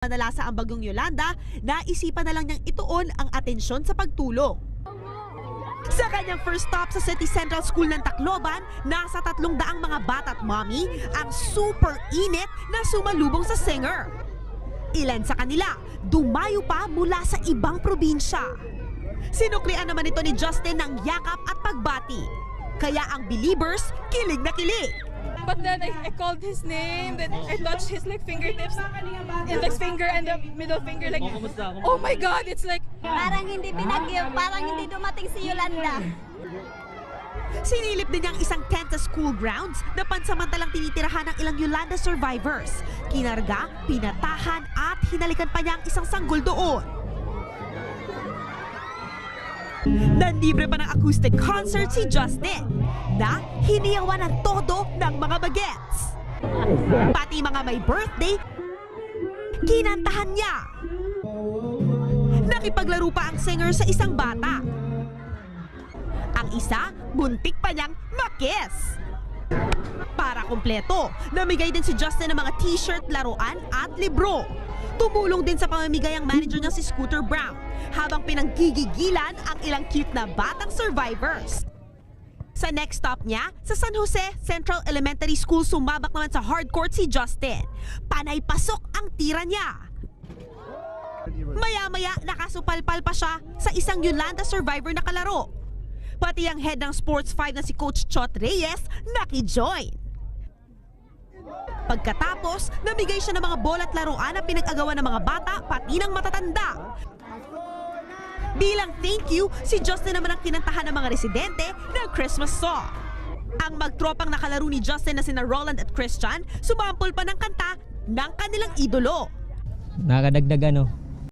Manalasa ang bagyong Yolanda, naisipan na lang niyang ituon ang atensyon sa pagtulong. Sa kanyang first stop sa City Central School ng Tacloban, nasa 300 mga bata at mommy ang super init na sumalubong sa singer. Ilan sa kanila, dumayo pa mula sa ibang probinsya. Sinuklian naman ito ni Justin ng yakap at pagbati. Kaya ang believers, kilig na kilig. But then I called his name, then I touched his like fingertips, index finger and the middle finger, like, oh my God, it's like... Parang hindi parang hindi dumating si Yolanda. Sinilip din niyang isang tent sa school grounds na pansamantalang tinitirahan ng ilang Yolanda survivors. Kinarga, pinatahan at hinalikan pa niya ang isang sanggol doon. Nanlibre pa ng acoustic concert si Justin na hiniyawan ng todo ng mga bagets. Pati mga may birthday, kinantahan niya. Nakipaglaro pa ang singer sa isang bata. Ang isa, muntik pa niyang makiss. Para kumpleto, namigay din si Justin ng mga t-shirt, laruan at libro. Tumulong din sa pamamigay ang manager niya si Scooter Brown habang pinanggigigilan ang ilang cute na batang survivors. Sa next stop niya, sa San Jose Central Elementary School, sumabak naman sa hardcourt si Justin. Panay pasok ang tira niya. Maya-maya, nakasupalpal pa siya sa isang Yolanda survivor na kalaro. Pati ang head ng Sports 5 na si Coach Chot Reyes naki-join. Pagkatapos, namigay siya ng mga bola at laruan na pinag-agawan ng mga bata pati ng matatanda. Bilang thank you, si Justin naman ang kinantahan ng mga residente ng Christmas song. Ang magtropang nakalaro ni Justin na sina Roland at Christian, sumampol pa ng kanta ng kanilang idolo. Nakakadagdag